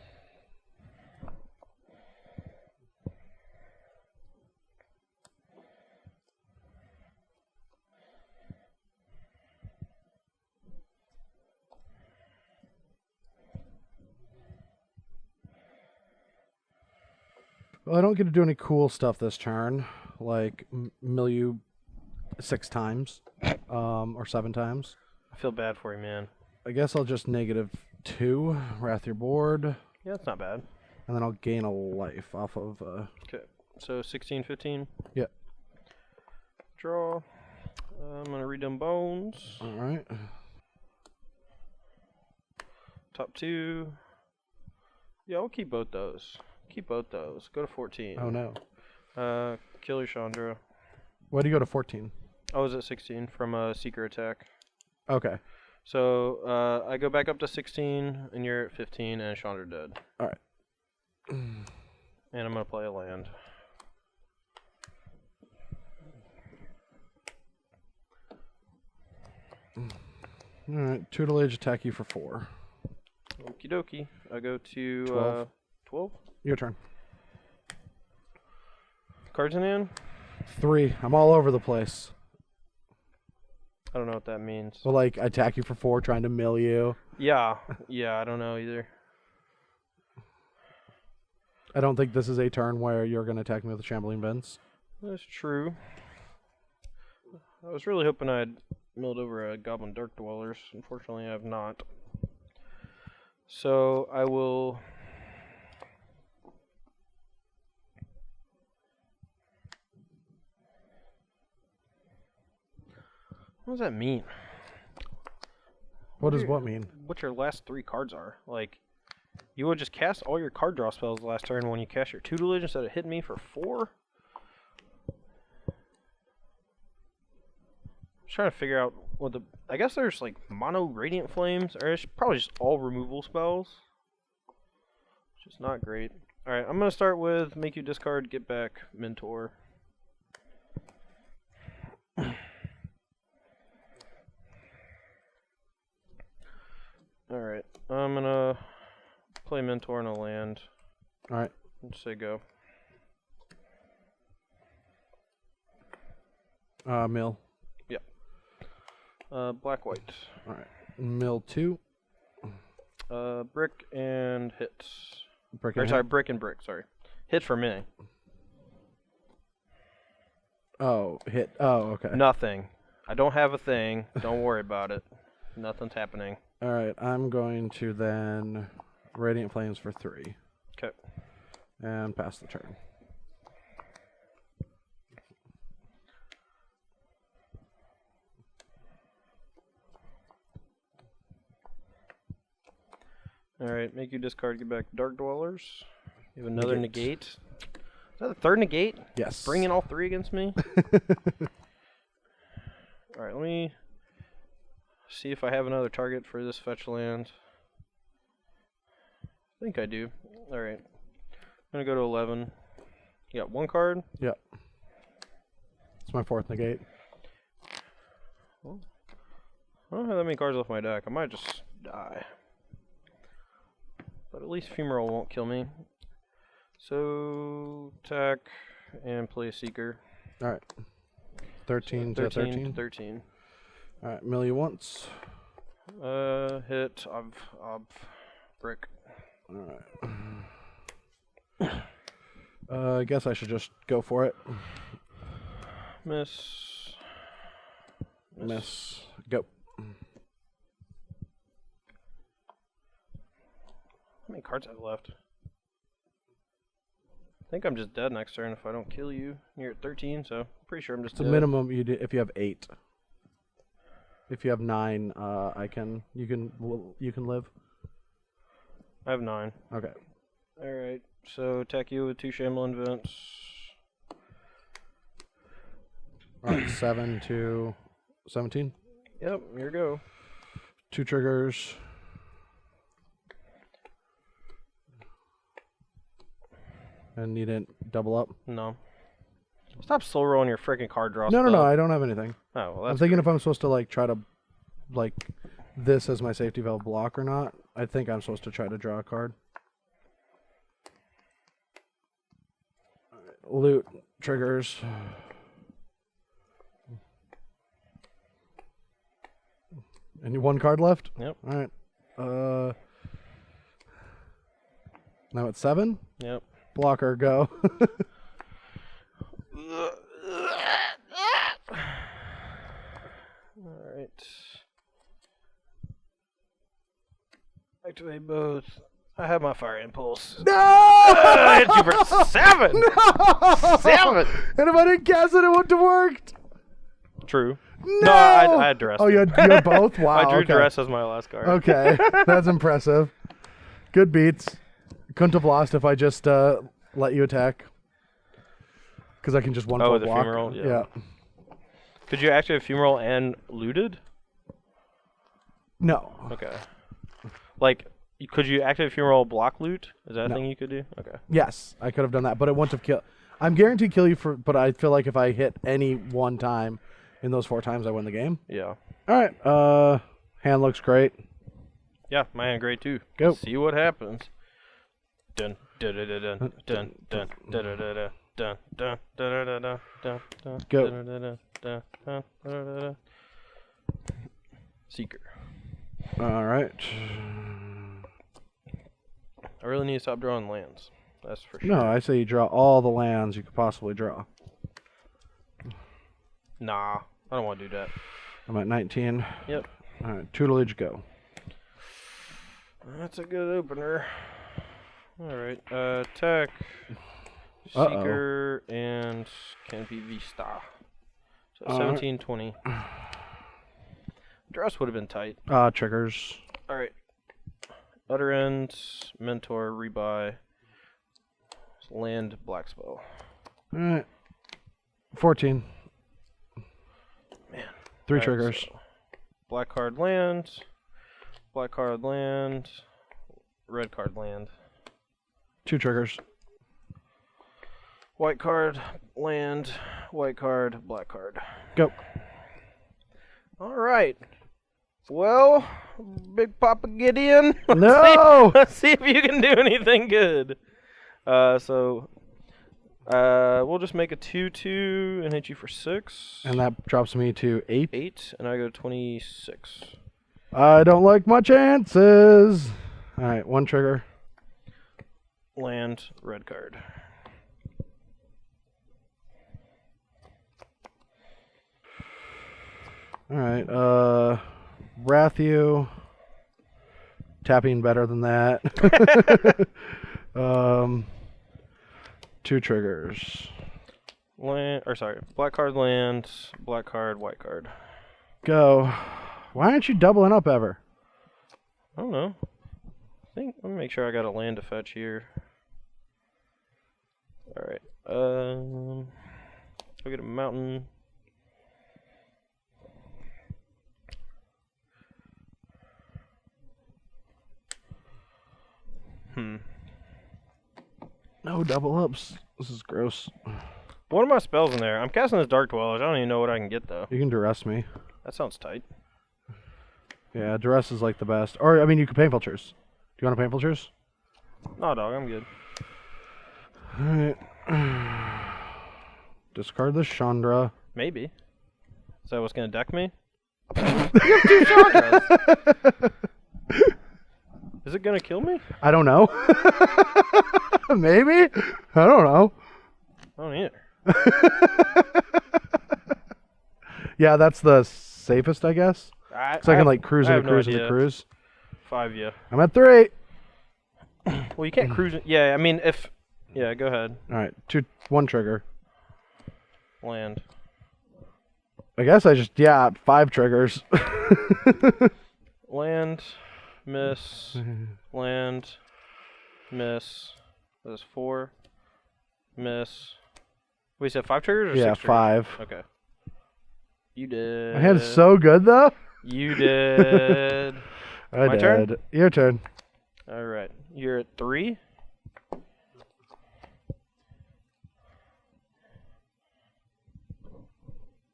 Speaker 1: Well, I don't get to do any cool stuff this turn, like mill you 6 times, or 7 times.
Speaker 2: I feel bad for you, man.
Speaker 1: I guess I'll just -2, wrath your board.
Speaker 2: Yeah, that's not bad.
Speaker 1: And then I'll gain a life off of...
Speaker 2: Okay, so 16, 15?
Speaker 1: Yeah.
Speaker 2: Draw. I'm going to read them bones.
Speaker 1: Alright.
Speaker 2: Top 2. Yeah, we'll keep both those. Keep both those. Go to 14.
Speaker 1: Oh no.
Speaker 2: Kill your Chandra.
Speaker 1: Why do you go to 14?
Speaker 2: I was at 16 from a Seeker attack.
Speaker 1: Okay.
Speaker 2: So I go back up to 16, and you're at 15, and Chandra dead.
Speaker 1: Alright.
Speaker 2: And I'm going to play a land.
Speaker 1: Alright, tutelage attack you for 4.
Speaker 2: Okie dokie. I go to
Speaker 1: 12.
Speaker 2: 12.
Speaker 1: Your turn.
Speaker 2: Cards in hand?
Speaker 1: 3. I'm all over the place.
Speaker 2: I don't know what that means.
Speaker 1: So, like, I attack you for 4, trying to mill you.
Speaker 2: Yeah, I don't know either.
Speaker 1: I don't think this is a turn where you're going to attack me with a shambling Vince.
Speaker 2: That's true. I was really hoping I'd milled over a Goblin Dark Dwellers. Unfortunately, I have not. So, I will... What does that mean?
Speaker 1: What does what mean?
Speaker 2: What your last 3 cards are. Like, you would just cast all your card draw spells last turn when you cast your tutelage instead of hitting me for 4? I'm trying to figure out what the... I guess there's like mono Radiant Flames, or it's probably just all removal spells. Which is not great. Alright, I'm going to start with make you discard, get back, mentor. Alright, I'm going to play mentor in a land.
Speaker 1: Alright.
Speaker 2: Let's say go.
Speaker 1: Mill.
Speaker 2: Yep. Black, white.
Speaker 1: Alright. Mill 2.
Speaker 2: Brick and hits.
Speaker 1: Brick
Speaker 2: Or
Speaker 1: and
Speaker 2: sorry,
Speaker 1: hit.
Speaker 2: brick and brick, sorry. Hit for me.
Speaker 1: Oh, hit. Oh, okay.
Speaker 2: Nothing. I don't have a thing. Don't worry about it. Nothing's happening.
Speaker 1: Alright, I'm going to then Radiant Flames for 3.
Speaker 2: Okay.
Speaker 1: And pass the turn.
Speaker 2: Alright, make you discard, get back Dark Dwellers. You have another negate. Is that the third negate?
Speaker 1: Yes.
Speaker 2: Bringing all 3 against me? Alright, let me see if I have another target for this fetch land. I think I do. Alright. I'm going to go to 11. You got 1 card?
Speaker 1: Yep. It's my 4th negate.
Speaker 2: Well, I don't have that many cards left my deck. I might just die. But at least Fumarole won't kill me. So, attack and play a Seeker.
Speaker 1: Alright. 13 to 13?
Speaker 2: 13.
Speaker 1: Alright, mill you once.
Speaker 2: Hit. Brick.
Speaker 1: Alright. I guess I should just go for it.
Speaker 2: Miss.
Speaker 1: Miss. Go.
Speaker 2: How many cards I have left? I think I'm just dead next turn if I don't kill you. You're at 13, so I'm pretty sure I'm just
Speaker 1: It's a
Speaker 2: dead.
Speaker 1: minimum you do if you have 8. If you have 9, you can live.
Speaker 2: I have 9.
Speaker 1: Okay.
Speaker 2: Alright, so attack you with 2 Shambling Vents.
Speaker 1: Alright, 7 to 17.
Speaker 2: Yep, here you go.
Speaker 1: 2 triggers. And you didn't double up?
Speaker 2: No. Stop slow rolling your freaking card draw.
Speaker 1: No, I don't have anything.
Speaker 2: Oh, well, that's
Speaker 1: I'm thinking
Speaker 2: great.
Speaker 1: if I'm supposed to like try to like this as my safety valve block or not. I think I'm supposed to try to draw a card. Loot triggers. And you 1 card left?
Speaker 2: Yep.
Speaker 1: All right. Now it's 7.
Speaker 2: Yep.
Speaker 1: Blocker, go.
Speaker 2: Alright. Activate both. I have my Fire Impulse.
Speaker 1: No!
Speaker 2: I hit you for 7!
Speaker 1: No!
Speaker 2: 7!
Speaker 1: And if I didn't cast it, it wouldn't have worked.
Speaker 2: True.
Speaker 1: No!
Speaker 2: I had Duress.
Speaker 1: Oh, you had both? Wow.
Speaker 2: I drew
Speaker 1: okay.
Speaker 2: Duress as my last card.
Speaker 1: Okay, that's impressive. Good beats. Couldn't have lost if I just let you attack. Because I can just 1-4
Speaker 2: Oh, the
Speaker 1: block.
Speaker 2: Fumarole? Yeah. Could you activate Fumarole and looted?
Speaker 1: No.
Speaker 2: Okay. Like, could you activate Fumarole block loot? Is that a
Speaker 1: No.
Speaker 2: thing you could do? Okay.
Speaker 1: Yes, I could have done that, but it wouldn't have killed. I'm guaranteed kill you but I feel like if I hit any one time in those 4 times, I win the game.
Speaker 2: Yeah.
Speaker 1: All right. Hand looks great.
Speaker 2: Yeah, my hand great too.
Speaker 1: Go.
Speaker 2: See what happens. Dun dun dun dun dun dun dun dun dun dun dun dun dun dun dun dun.
Speaker 1: Go.
Speaker 2: Seeker.
Speaker 1: All right.
Speaker 2: I really need to stop drawing lands. That's for sure.
Speaker 1: No, I say you draw all the lands you could possibly draw.
Speaker 2: Nah, I don't want to do that.
Speaker 1: I'm at 19.
Speaker 2: Yep.
Speaker 1: All right. Tutelage, go.
Speaker 2: That's a good opener. Alright, attack,
Speaker 1: Uh-oh.
Speaker 2: Seeker, and Canopy Vista. So
Speaker 1: All
Speaker 2: 17, 20. Dress would have been tight.
Speaker 1: Triggers.
Speaker 2: Alright. Utter End, Mentor, Rebuy, Land, Black Spell.
Speaker 1: All right. 14.
Speaker 2: Man.
Speaker 1: 3
Speaker 2: Alright,
Speaker 1: triggers.
Speaker 2: so black card land, red card land.
Speaker 1: 2 triggers.
Speaker 2: White card, land, white card, black card.
Speaker 1: Go.
Speaker 2: Alright. Well, Big Papa Gideon.
Speaker 1: No!
Speaker 2: Let's see if you can do anything good. So we'll just make a 2/2 and hit you for 6.
Speaker 1: And that drops me to 8.
Speaker 2: 8, and I go 26.
Speaker 1: I don't like my chances. All right, 1 trigger.
Speaker 2: Land, red card.
Speaker 1: All right, Wrath you. tapping better than that. 2 triggers.
Speaker 2: Black card land, black card, white card.
Speaker 1: Go. Why aren't you doubling up ever?
Speaker 2: I don't know. Let me make sure I got a land to fetch here. Alright. I'll get a mountain.
Speaker 1: No double ups. This is gross.
Speaker 2: What are my spells in there? I'm casting this Dark Dwellers. I don't even know what I can get, though.
Speaker 1: You can duress me.
Speaker 2: That sounds tight.
Speaker 1: Yeah, duress is like the best. Or, I mean, you can painful truce. Do you want a painful truce?
Speaker 2: No, dog, I'm good.
Speaker 1: Alright. Discard the Chandra.
Speaker 2: Maybe. Is that what's going to deck me? You have 2 Chandras! Is it going to kill me?
Speaker 1: I don't know. Maybe? I don't know.
Speaker 2: I don't either.
Speaker 1: Yeah, that's the safest, I guess. So I can like cruise and cruise and cruise.
Speaker 2: 5, yeah.
Speaker 1: I'm at 3.
Speaker 2: Well, you can't cruise. Yeah, I mean, if. Yeah, go ahead.
Speaker 1: All right, 1 trigger.
Speaker 2: Land.
Speaker 1: I guess I just 5 triggers.
Speaker 2: Land, miss, land, miss. That's 4, miss. We said 5 triggers or 6 triggers?
Speaker 1: 5.
Speaker 2: Okay. You did.
Speaker 1: My hand's so good though.
Speaker 2: You did.
Speaker 1: My
Speaker 2: did. Turn?
Speaker 1: Your turn.
Speaker 2: All right. You're at 3.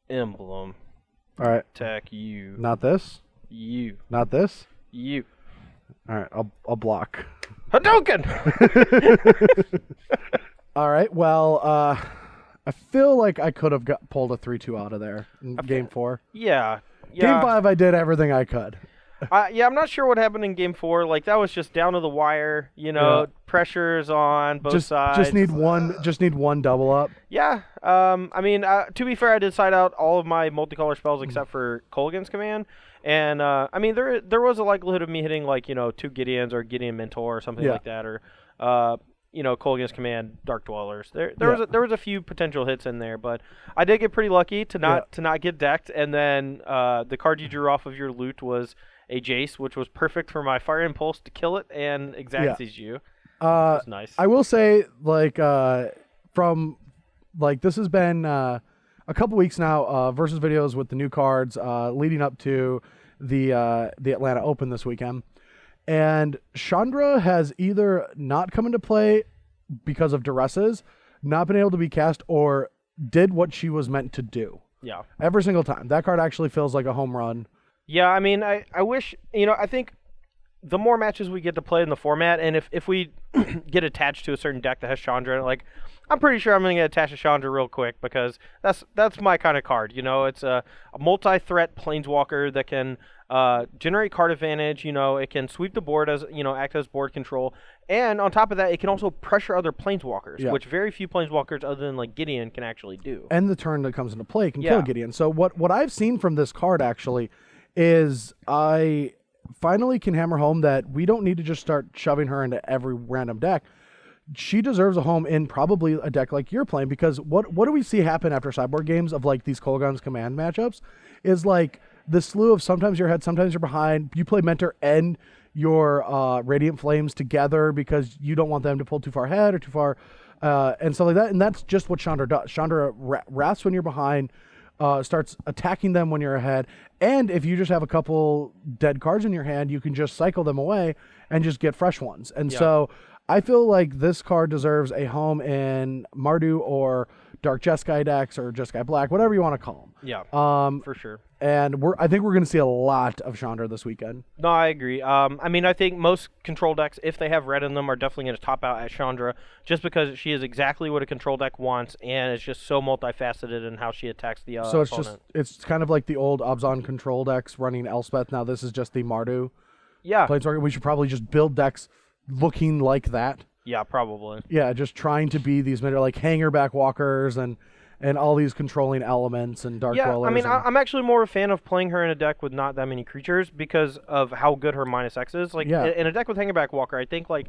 Speaker 2: Emblem.
Speaker 1: All right.
Speaker 2: Attack you.
Speaker 1: Not this.
Speaker 2: You.
Speaker 1: Not this.
Speaker 2: You.
Speaker 1: All right. I'll block.
Speaker 2: Hadouken!
Speaker 1: All right. Well, I feel like I could have pulled a 3-2 out of there in game 4.
Speaker 2: Yeah.
Speaker 1: Game 5, I did everything I could.
Speaker 2: I'm not sure what happened in game 4. Like, that was just down to the wire. You know, pressure's on both sides.
Speaker 1: Just need one double up.
Speaker 2: Yeah. I mean, to be fair, I did side out all of my multicolor spells except for Kolaghan's Command. And, I mean, there was a likelihood of me hitting, like, 2 Gideons or Gideon Mentor or something like that. Or, Kolaghan's Command, Dark Dwellers. There was a few potential hits in there, but I did get pretty lucky to not get decked. And then the card you drew off of your loot was a Jace, which was perfect for my Fire Impulse to kill it and Xanthese you. That's nice.
Speaker 1: I will say, like, from, like, this has been a couple weeks now, versus videos with the new cards leading up to the Atlanta Open this weekend. And Chandra has either not come into play because of duresses, not been able to be cast, or did what she was meant to do.
Speaker 2: Yeah.
Speaker 1: Every single time. That card actually feels like a home run.
Speaker 2: Yeah, I mean, I wish, I think the more matches we get to play in the format, and if we get attached to a certain deck that has Chandra in it, like, I'm pretty sure I'm going to get attached to Chandra real quick because that's my kind of card. It's a multi-threat planeswalker that can generate card advantage. It can sweep the board as, act as board control. And on top of that, it can also pressure other planeswalkers, which very few planeswalkers other than, like, Gideon can actually do.
Speaker 1: And the turn that comes into play can kill Gideon. So what I've seen from this card, actually, is I finally can hammer home that we don't need to just start shoving her into every random deck. She deserves a home in probably a deck like you're playing, because what do we see happen after sideboard games of, like, these Kolaghan's Command matchups is, like, the slew of sometimes you're ahead, sometimes you're behind. You play Mentor and your Radiant Flames together because you don't want them to pull too far ahead or too far and stuff like that. And that's just what Chandra does. Chandra wraths when you're behind, starts attacking them when you're ahead. And if you just have a couple dead cards in your hand, you can just cycle them away and just get fresh ones. And so I feel like this card deserves a home in Mardu or Dark Jeskai decks or Jeskai Black, whatever you want to call them.
Speaker 2: Yeah, for sure.
Speaker 1: And I think we're going to see a lot of Chandra this weekend.
Speaker 2: No, I agree. I mean, I think most control decks, if they have red in them, are definitely going to top out at Chandra, just because she is exactly what a control deck wants, and it's just so multifaceted in how she attacks the opponent.
Speaker 1: It's kind of like the old Abzan control decks running Elspeth. Now this is just the Mardu.
Speaker 2: Yeah.
Speaker 1: Planeswalker. We should probably just build decks looking like that.
Speaker 2: Yeah, probably.
Speaker 1: Yeah, just trying to be these like hanger back walkers and and all these controlling elements and Dark Dwellers.
Speaker 2: I mean, I'm actually more a fan of playing her in a deck with not that many creatures because of how good her -X is. Like, in a deck with Hangerback Walker, I think, like,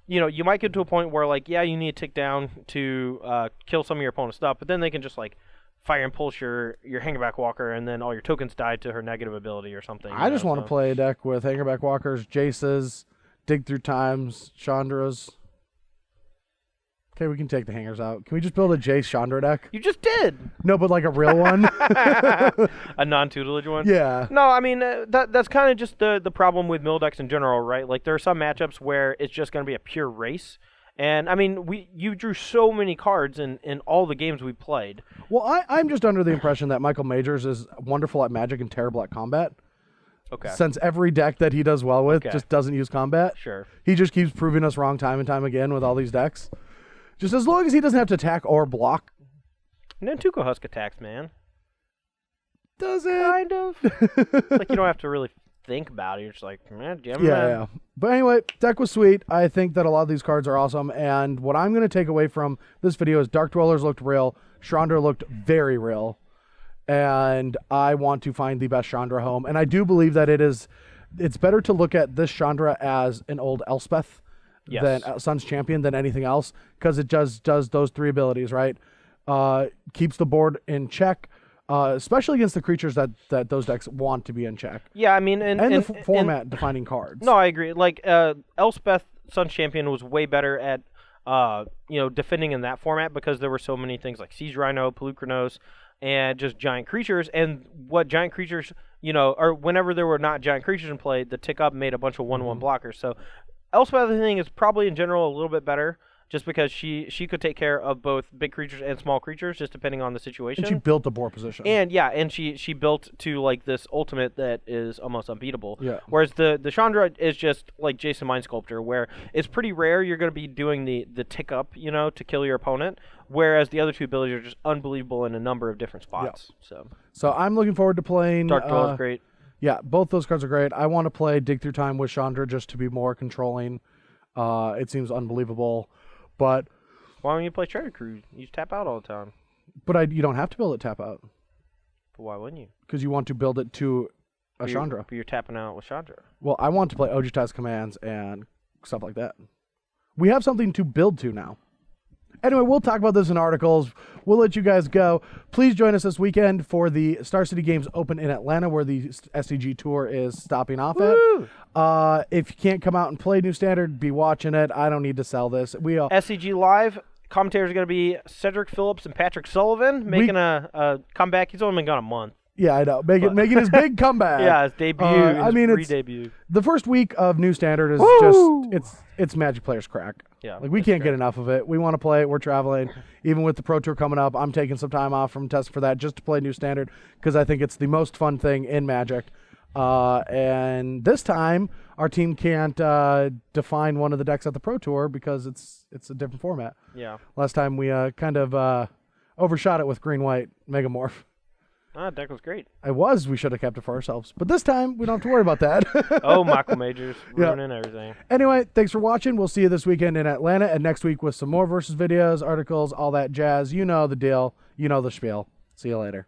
Speaker 2: you know, you might get to a point where, like, yeah, you need to tick down to kill some of your opponent's stuff, but then they can just, like, fire and pulse your Hangerback Walker, and then all your tokens die to her negative ability or something.
Speaker 1: I just want to play a deck with Hangerback Walkers, Jaces, Dig Through Times, Chandras. Okay, we can take the hangers out. Can we just build a Jace Chandra deck?
Speaker 2: You just did.
Speaker 1: No, but like a real one.
Speaker 2: A non-tutelage one?
Speaker 1: Yeah.
Speaker 2: No, I mean, that's kind of just the problem with mill decks in general, right? Like, there are some matchups where it's just going to be a pure race. And, I mean, you drew so many cards in all the games we played.
Speaker 1: Well, I'm just under the impression that Michael Majors is wonderful at Magic and terrible at combat.
Speaker 2: Okay.
Speaker 1: Since every deck that he does well with just doesn't use combat.
Speaker 2: Sure.
Speaker 1: He just keeps proving us wrong time and time again with all these decks. Just as long as he doesn't have to attack or block.
Speaker 2: And then Tuco Husk attacks, man.
Speaker 1: Does it?
Speaker 2: Kind of. It's like you don't have to really think about it. You're just like, man,
Speaker 1: yeah. But anyway, deck was sweet. I think that a lot of these cards are awesome. And what I'm going to take away from this video is Dark Dwellers looked real. Chandra looked very real. And I want to find the best Chandra home. And I do believe that it's better to look at this Chandra as an old Elspeth than Sun's Champion than anything else, because it does those three abilities, right? Keeps the board in check, especially against the creatures that those decks want to be in check.
Speaker 2: Yeah, I mean,
Speaker 1: and the format defining cards.
Speaker 2: No, I agree. Like, Elspeth Sun's Champion was way better at defending in that format because there were so many things like Siege Rhino, Pelucranos, and just giant creatures. And what giant creatures, or whenever there were not giant creatures in play, the tick up made a bunch of 1/1 blockers. So Elspeth, I think, is probably in general a little bit better just because she could take care of both big creatures and small creatures just depending on the situation.
Speaker 1: And she built the board position.
Speaker 2: And she built to like this ultimate that is almost unbeatable.
Speaker 1: Yeah.
Speaker 2: Whereas the Chandra is just like Jason Mind Sculptor, where it's pretty rare you're going to be doing the tick up, to kill your opponent, whereas the other two abilities are just unbelievable in a number of different spots.
Speaker 1: Yeah. So I'm looking forward to playing
Speaker 2: Dark Dwell is great.
Speaker 1: Yeah, both those cards are great. I want to play Dig Through Time with Chandra just to be more controlling. It seems unbelievable, but
Speaker 2: why don't you play Treasure Cruise? You just tap out all the time.
Speaker 1: But you don't have to build it tap out.
Speaker 2: But why wouldn't you?
Speaker 1: Because you want to build it to a Chandra.
Speaker 2: But you're tapping out with Chandra.
Speaker 1: Well, I want to play Ojita's commands and stuff like that. We have something to build to now. Anyway, we'll talk about this in articles. We'll let you guys go. Please join us this weekend for the Star City Games Open in Atlanta, where the SCG Tour is stopping off at. If you can't come out and play New Standard, be watching it. I don't need to sell this.
Speaker 2: SCG Live. Commentators are going to be Cedric Phillips and Patrick Sullivan making a comeback. He's only been gone a month.
Speaker 1: Yeah, I know. Making his big comeback.
Speaker 2: Yeah, his debut. His re-debut.
Speaker 1: The first week of New Standard is just it's Magic players crack.
Speaker 2: Yeah,
Speaker 1: like we can't get enough of it. We want to play it. We're traveling. Even with the Pro Tour coming up, I'm taking some time off from testing for that just to play New Standard because I think it's the most fun thing in Magic. And this time our team can't define one of the decks at the Pro Tour because it's a different format.
Speaker 2: Yeah.
Speaker 1: Last time we kind of overshot it with green-white Megamorph.
Speaker 2: Deck was great.
Speaker 1: We should have kept it for ourselves. But this time, we don't have to worry about that.
Speaker 2: Michael Majors ruining everything.
Speaker 1: Anyway, thanks for watching. We'll see you this weekend in Atlanta and next week with some more versus videos, articles, all that jazz. You know the deal. You know the spiel. See you later.